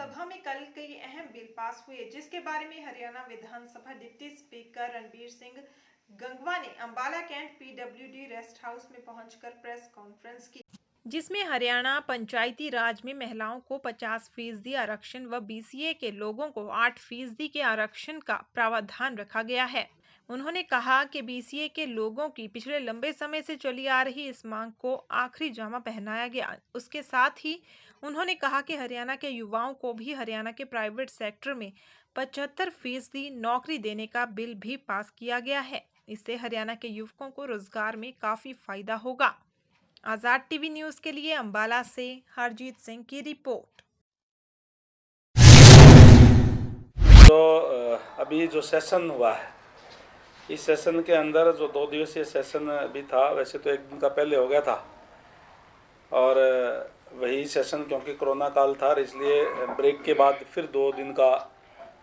सभा में कल कई अहम बिल पास हुए, जिसके बारे में हरियाणा विधानसभा डिप्टी स्पीकर रणबीर सिंह गंगवा ने Ambala cantt PWD rest house में पहुंचकर प्रेस कॉन्फ्रेंस की, जिसमें हरियाणा पंचायती राज में महिलाओं को 50% आरक्षण व बीसीए के लोगों को 8% के आरक्षण का प्रावधान रखा गया है। उन्होंने कहा कि बीसीए के लोगों की पिछले लंबे समय से चली आ रही इस मांग को आखिरी जामा पहनाया गया। उसके साथ ही उन्होंने कहा कि हरियाणा के युवाओं को भी हरियाणा के प्राइवेट सेक्टर में 75% नौकरी देने का बिल भी पास किया गया है। इससे हरियाणा के युवकों को रोजगार में काफी फायदा होगा। आजाद टीवी न्यूज के लिए अंबाला से हरजीत सिंह की रिपोर्ट। तो अभी जो सेशन हुआ है, इस सेशन के अंदर जो 2 दिवसीय सेशन भी था, वैसे तो 1 दिन का पहले हो गया था, और वही सेशन क्योंकि कोरोना काल था इसलिए ब्रेक के बाद फिर 2 दिन का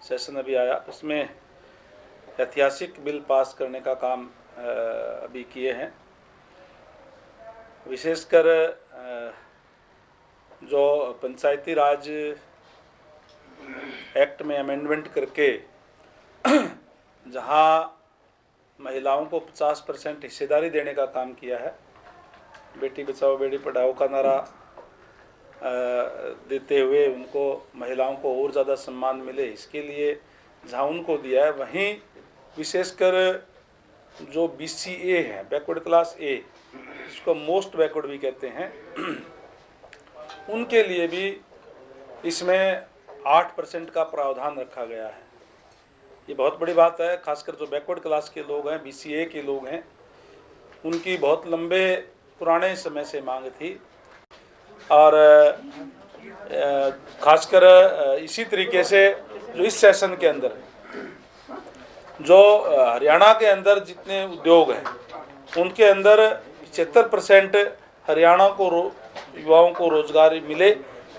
सेशन अभी आया। उसमें ऐतिहासिक बिल पास करने का काम अभी किए हैं। विशेषकर जो पंचायती राज एक्ट में अमेंडमेंट करके जहां महिलाओं को 50% हिस्सेदारी देने का काम किया है, बेटी बचाओ बेटी पढ़ाओ का नारा देते हुए उनको महिलाओं को और ज़्यादा सम्मान मिले, इसके लिए जहां उनको दिया है, वहीं विशेषकर जो बीसीए है, बैकवर्ड क्लास ए, जिसको मोस्ट बैकवर्ड भी कहते हैं, उनके लिए भी इसमें 8% का प्रावधान रखा गया है। ये बहुत बड़ी बात है, खासकर जो बैकवर्ड क्लास के लोग हैं, बीसीए के लोग हैं, उनकी बहुत लंबे पुराने समय से मांग थी। और खासकर इसी तरीके से जो इस सेशन के अंदर जो हरियाणा के अंदर जितने उद्योग हैं, उनके अंदर 75% हरियाणा को युवाओं को रोजगार मिले,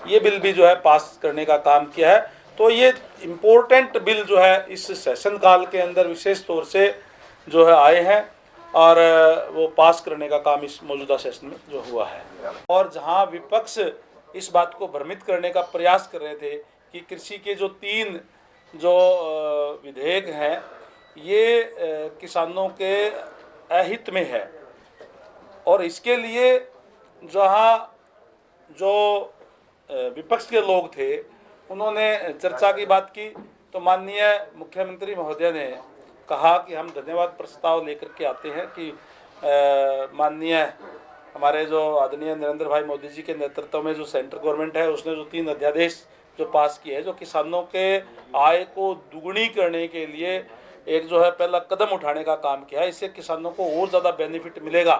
ये बिल भी जो है पास करने का काम किया है। तो ये इम्पोर्टेंट बिल जो है इस सेशन काल के अंदर विशेष तौर से जो है आए हैं और वो पास करने का काम इस मौजूदा सेशन में जो हुआ है। और जहां विपक्ष इस बात को भ्रमित करने का प्रयास कर रहे थे कि कृषि के जो 3 जो विधेयक हैं ये किसानों के अहित में है, और इसके लिए जहां जो विपक्ष के लोग थे उन्होंने चर्चा की बात की, तो माननीय मुख्यमंत्री महोदय ने कहा कि हम धन्यवाद प्रस्ताव लेकर के आते हैं कि माननीय हमारे जो आदरणीय नरेंद्र भाई मोदी जी के नेतृत्व में जो सेंट्रल गवर्नमेंट है, उसने जो 3 अध्यादेश जो पास किए हैं, जो किसानों के आय को दुगुनी करने के लिए एक जो है पहला कदम उठाने का काम किया है। इससे किसानों को और ज़्यादा बेनिफिट मिलेगा।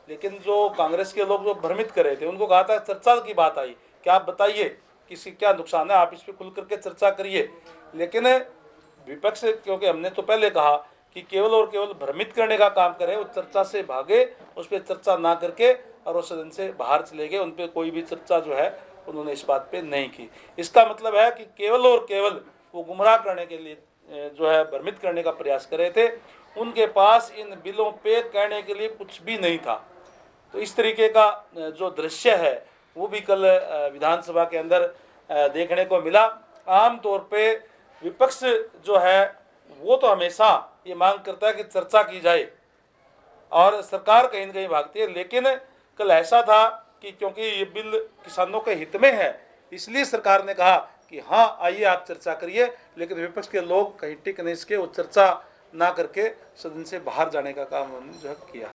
लेकिन जो कांग्रेस के लोग जो भ्रमित कर रहे थे, उनको कहा था चर्चा की बात आई कि आप बताइए किसी क्या नुकसान है, आप इस पर खुल करके चर्चा करिए। लेकिन विपक्ष, क्योंकि हमने तो पहले कहा कि केवल और केवल भ्रमित करने का काम करे, वो चर्चा से भागे, उस पर चर्चा ना करके और वो सदन से बाहर चले गए। उन पर कोई भी चर्चा जो है उन्होंने इस बात पे नहीं की। इसका मतलब है कि केवल और केवल वो गुमराह करने के लिए जो है भ्रमित करने का प्रयास कर रहे थे। उनके पास इन बिलों पे कहने के लिए कुछ भी नहीं था। तो इस तरीके का जो दृश्य है वो भी कल विधानसभा के अंदर देखने को मिला। आम तौर पे विपक्ष जो है वो तो हमेशा ये मांग करता है कि चर्चा की जाए और सरकार कहीं न कहीं भागती है। लेकिन कल ऐसा था कि क्योंकि ये बिल किसानों के हित में है, इसलिए सरकार ने कहा कि हाँ आइए आप चर्चा करिए। लेकिन विपक्ष के लोग कहीं टिक नहीं सके, वो चर्चा ना करके सदन से बाहर जाने का काम उन्होंने जो किया।